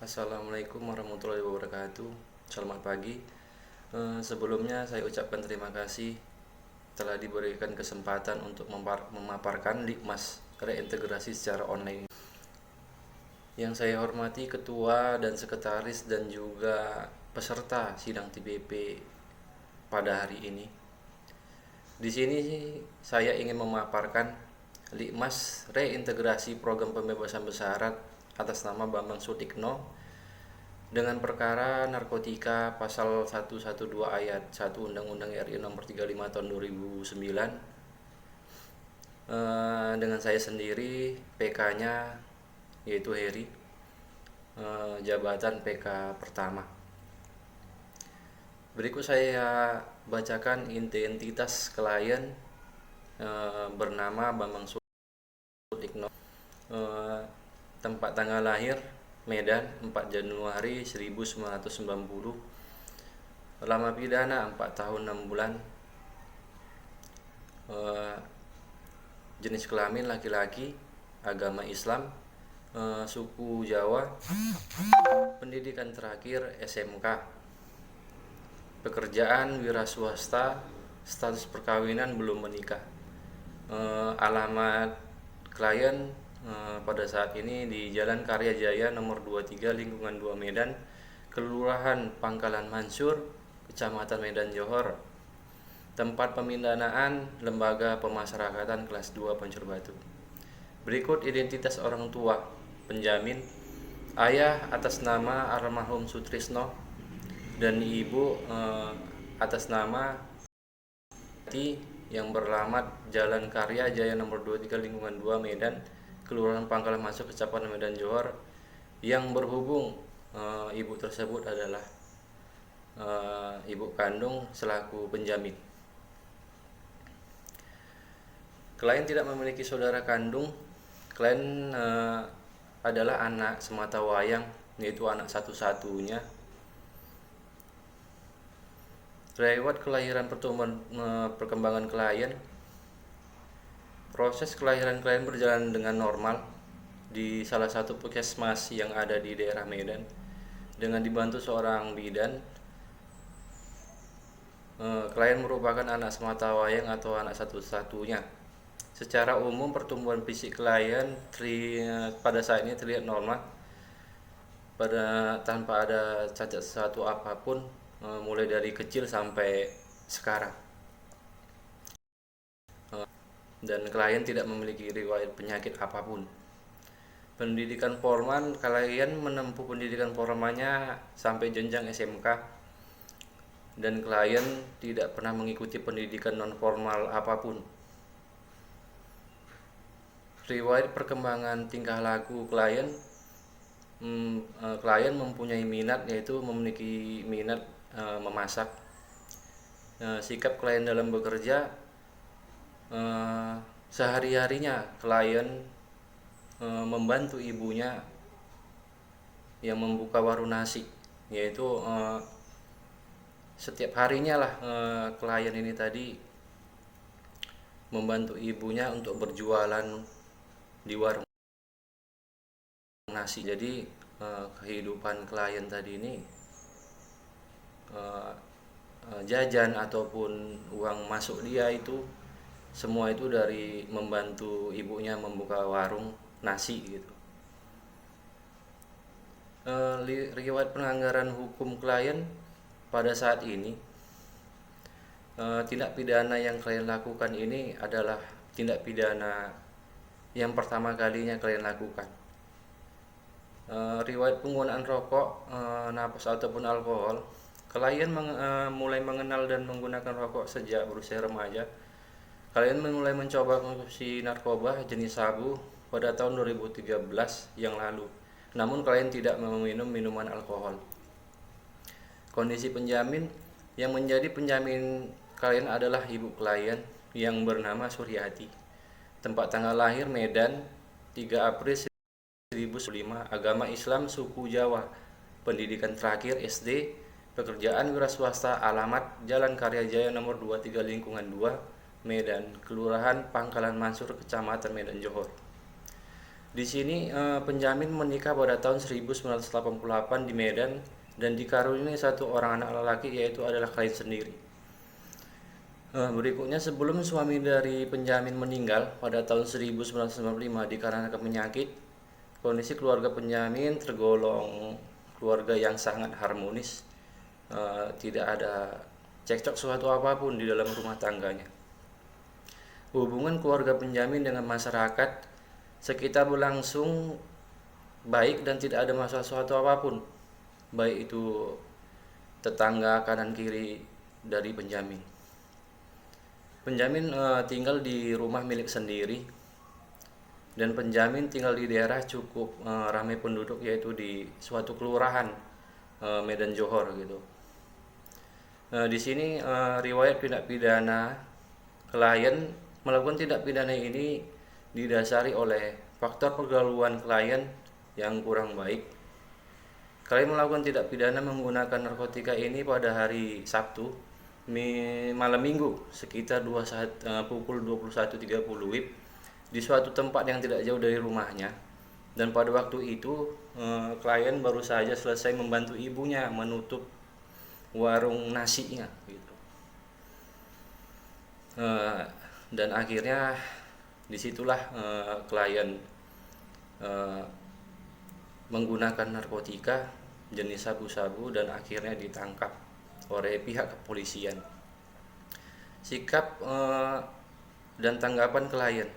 Assalamualaikum warahmatullahi wabarakatuh. Selamat pagi. Sebelumnya saya ucapkan terima kasih telah diberikan kesempatan untuk memaparkan Likmas reintegrasi secara online. Yang saya hormati Ketua dan Sekretaris dan juga peserta sidang TBP pada hari ini. Di sini saya ingin memaparkan Likmas reintegrasi program pembebasan bersyarat atas nama Bambang Sutikno dengan perkara narkotika pasal 112 ayat 1 Undang-Undang RI nomor 35 tahun 2009, dengan saya sendiri PK-nya yaitu Heri, jabatan PK pertama. Berikut saya bacakan identitas klien bernama Bambang Sutikno. Tempat tanggal lahir Medan 4 Januari 1990. Lama pidana 4 tahun 6 bulan. Jenis kelamin laki-laki, agama Islam, suku Jawa, pendidikan terakhir SMK, pekerjaan wira swasta, status perkawinan belum menikah. Alamat klien pada saat ini di Jalan Karya Jaya nomor 23 lingkungan 2 Medan, Kelurahan Pangkalan Mansur, Kecamatan Medan Johor. Tempat pemindanaan Lembaga Pemasyarakatan kelas 2 Pancur Batu. Berikut identitas orang tua penjamin: ayah atas nama almarhum Sutrisno dan ibu atas nama yang beralamat Jalan Karya Jaya nomor 23 lingkungan 2 Medan, Kelurahan Pangkalan Masuk, Kecamatan Medan Johor. Yang berhubung ibu tersebut adalah ibu kandung selaku penjamin. Klien tidak memiliki saudara kandung. Klien adalah anak semata wayang, yaitu anak satu-satunya. Riwayat kelahiran perkembangan klien. Proses kelahiran klien berjalan dengan normal di salah satu puskesmas yang ada di daerah Medan dengan dibantu seorang bidan. Klien merupakan anak semata wayang atau anak satu-satunya. Secara umum pertumbuhan fisik klien pada saat ini terlihat normal tanpa ada cacat satu apapun, mulai dari kecil sampai sekarang. Dan klien tidak memiliki riwayat penyakit apapun. Pendidikan formal, klien menempuh pendidikan formalnya sampai jenjang SMK, dan klien tidak pernah mengikuti pendidikan non formal apapun. Riwayat perkembangan tingkah laku klien, klien mempunyai minat, yaitu memiliki minat memasak. Sikap klien dalam bekerja, sehari-harinya klien membantu ibunya yang membuka warung nasi, yaitu setiap harinya lah klien ini tadi membantu ibunya untuk berjualan di warung nasi. Jadi kehidupan klien tadi ini jajan ataupun uang masuk dia itu semua itu dari membantu ibunya membuka warung nasi gitu. Riwayat pelanggaran hukum klien pada saat ini, tindak pidana yang klien lakukan ini adalah tindak pidana yang pertama kalinya klien lakukan. Riwayat penggunaan rokok, napas ataupun alkohol, klien mulai mengenal dan menggunakan rokok sejak berusia remaja. Klien mulai mencoba konsumsi narkoba jenis sabu pada tahun 2013 yang lalu. Namun klien tidak meminum minuman alkohol. Kondisi penjamin, yang menjadi penjamin klien adalah ibu klien yang bernama Suryati. Tempat tanggal lahir Medan 3 April 1905, agama Islam, suku Jawa, pendidikan terakhir SD, pekerjaan wira swasta, alamat Jalan Karya Jaya nomor 23 lingkungan 2 Medan, Kelurahan Pangkalan Mansur, Kecamatan Medan Johor. Di sini penjamin menikah pada tahun 1988 di Medan dan dikaruniai satu orang anak lelaki, yaitu adalah klien sendiri. Berikutnya, sebelum suami dari penjamin meninggal pada tahun 1995 dikarenakan penyakit, kondisi keluarga penjamin tergolong keluarga yang sangat harmonis. Tidak ada cekcok suatu apapun di dalam rumah tangganya. Hubungan keluarga penjamin dengan masyarakat sekitar berlangsung baik dan tidak ada masalah suatu apapun, baik itu tetangga kanan kiri dari penjamin. Penjamin tinggal di rumah milik sendiri, dan penjamin tinggal di daerah cukup ramai penduduk, yaitu di suatu kelurahan Medan Johor gitu. Di sini riwayat tindak pidana klien melakukan tindak pidana ini didasari oleh faktor pergaulan klien yang kurang baik. Klien melakukan tindak pidana menggunakan narkotika ini pada hari Sabtu malam Minggu sekitar pukul 21.30 WIB di suatu tempat yang tidak jauh dari rumahnya. Dan pada waktu itu klien baru saja selesai membantu ibunya menutup warung nasinya gitu. Dan akhirnya disitulah klien menggunakan narkotika jenis sabu-sabu dan akhirnya ditangkap oleh pihak kepolisian. Sikap dan tanggapan klien.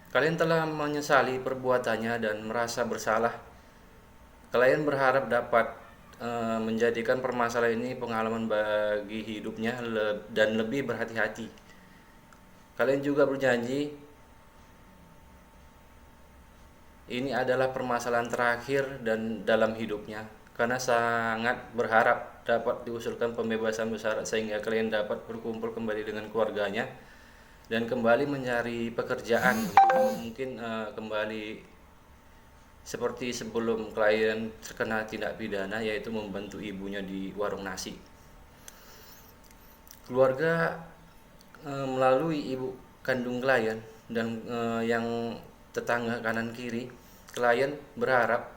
Klien telah menyesali perbuatannya dan merasa bersalah. Klien berharap dapat menjadikan permasalahan ini pengalaman bagi hidupnya dan lebih berhati-hati. Klien juga berjanji ini adalah permasalahan terakhir dan dalam hidupnya, karena sangat berharap dapat diusulkan pembebasan bersyarat sehingga klien dapat berkumpul kembali dengan keluarganya dan kembali mencari pekerjaan. Mungkin kembali seperti sebelum klien terkena tindak pidana, yaitu membantu ibunya di warung nasi. Keluarga melalui ibu kandung klien dan yang tetangga kanan kiri klien berharap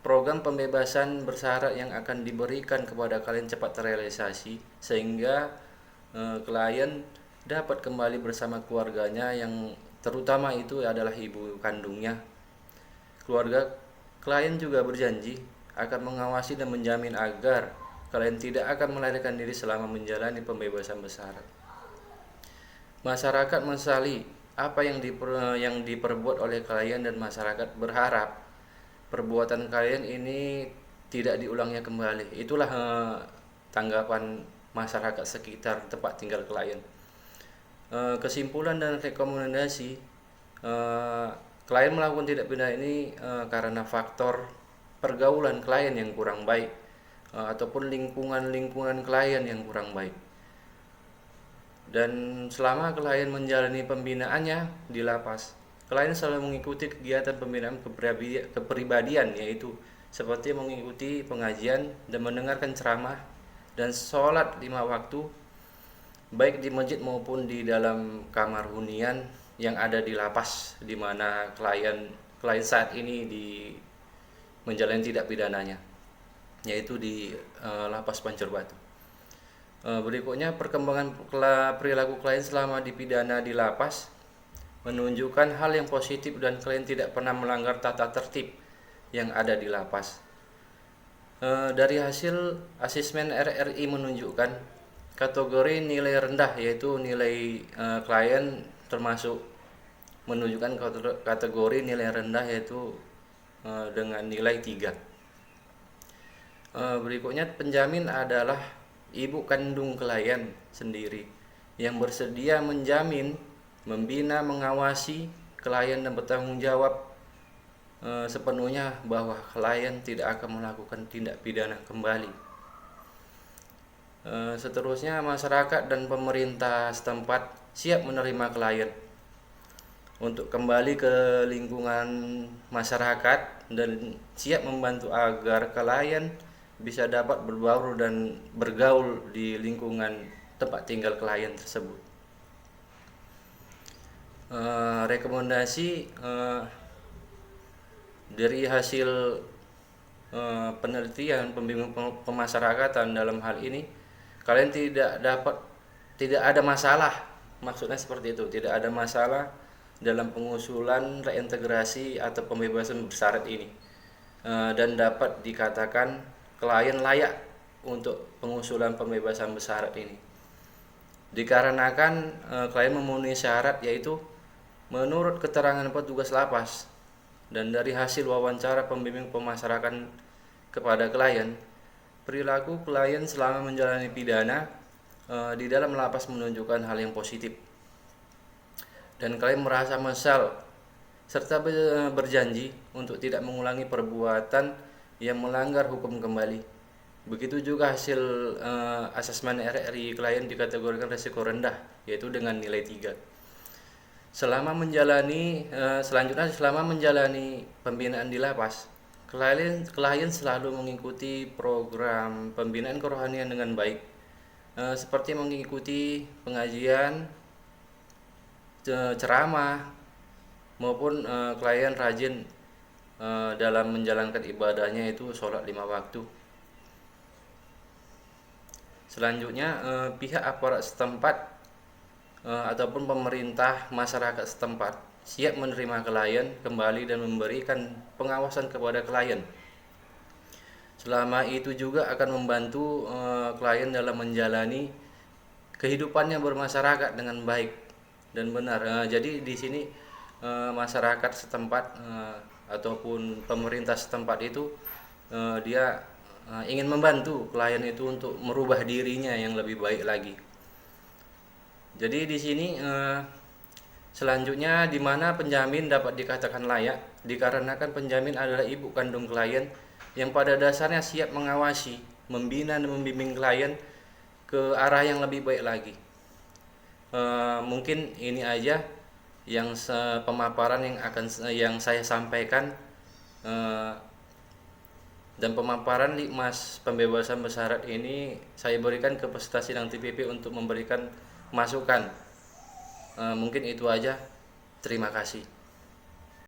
program pembebasan bersyarat yang akan diberikan kepada klien cepat terrealisasi sehingga klien dapat kembali bersama keluarganya, yang terutama itu adalah ibu kandungnya. Keluarga klien juga berjanji akan mengawasi dan menjamin agar klien tidak akan melarikan diri selama menjalani pembebasan bersyarat. Masyarakat mensali apa yang diperbuat oleh klien dan masyarakat berharap perbuatan klien ini tidak diulangnya kembali. Itulah tanggapan masyarakat sekitar tempat tinggal klien. Kesimpulan dan rekomendasi, klien melakukan tindak pidana ini karena faktor pergaulan klien yang kurang baik ataupun lingkungan klien yang kurang baik. Dan selama klien menjalani pembinaannya di lapas, klien selalu mengikuti kegiatan pembinaan kepribadian, yaitu seperti mengikuti pengajian dan mendengarkan ceramah dan sholat 5 waktu, baik di masjid maupun di dalam kamar hunian yang ada di lapas di mana klien saat ini menjalani tindak pidananya, yaitu di lapas Pancur Batu. Berikutnya, perkembangan perilaku klien selama dipidana di lapas menunjukkan hal yang positif dan klien tidak pernah melanggar tata tertib yang ada di lapas. Dari hasil asesmen RRI menunjukkan kategori nilai rendah, yaitu nilai klien termasuk menunjukkan kategori nilai rendah, yaitu dengan nilai 3. Berikutnya, penjamin adalah ibu kandung klien sendiri yang bersedia menjamin, membina, mengawasi klien dan bertanggung jawab sepenuhnya bahwa klien tidak akan melakukan tindak pidana kembali. Seterusnya, masyarakat dan pemerintah setempat siap menerima klien untuk kembali ke lingkungan masyarakat dan siap membantu agar klien bisa dapat berbaur dan bergaul di lingkungan tempat tinggal klien tersebut. Rekomendasi Dari hasil penelitian pembimbing pemasyarakatan dalam hal ini, kalian tidak ada masalah, maksudnya seperti itu, tidak ada masalah dalam pengusulan reintegrasi atau pembebasan bersyarat ini. Dan dapat dikatakan klien layak untuk pengusulan pembebasan bersyarat ini dikarenakan klien memenuhi syarat, yaitu menurut keterangan petugas lapas dan dari hasil wawancara pembimbing pemasyarakatan kepada klien, perilaku klien selama menjalani pidana di dalam lapas menunjukkan hal yang positif, dan klien merasa menyesal serta berjanji untuk tidak mengulangi perbuatan yang melanggar hukum kembali. Begitu juga hasil asesmen RRI klien dikategorikan risiko rendah, yaitu dengan nilai 3. Selanjutnya selama menjalani pembinaan di lapas, klien selalu mengikuti program pembinaan kerohanian dengan baik, seperti mengikuti pengajian, ceramah, maupun klien rajin dalam menjalankan ibadahnya, itu sholat 5 waktu. Selanjutnya pihak aparat setempat ataupun pemerintah masyarakat setempat siap menerima klien kembali dan memberikan pengawasan kepada klien. Selama itu juga akan membantu klien dalam menjalani kehidupannya bermasyarakat dengan baik dan benar. Jadi di sini masyarakat setempat ataupun pemerintah setempat itu dia ingin membantu klien itu untuk merubah dirinya yang lebih baik lagi. Jadi di sini selanjutnya di mana penjamin dapat dikatakan layak dikarenakan penjamin adalah ibu kandung klien yang pada dasarnya siap mengawasi, membina dan membimbing klien ke arah yang lebih baik lagi. Mungkin ini aja yang pemaparan yang saya sampaikan, dan pemaparan Likmas pembebasan bersyarat ini saya berikan ke peserta sidang TPP untuk memberikan masukan. Mungkin itu aja. Terima kasih.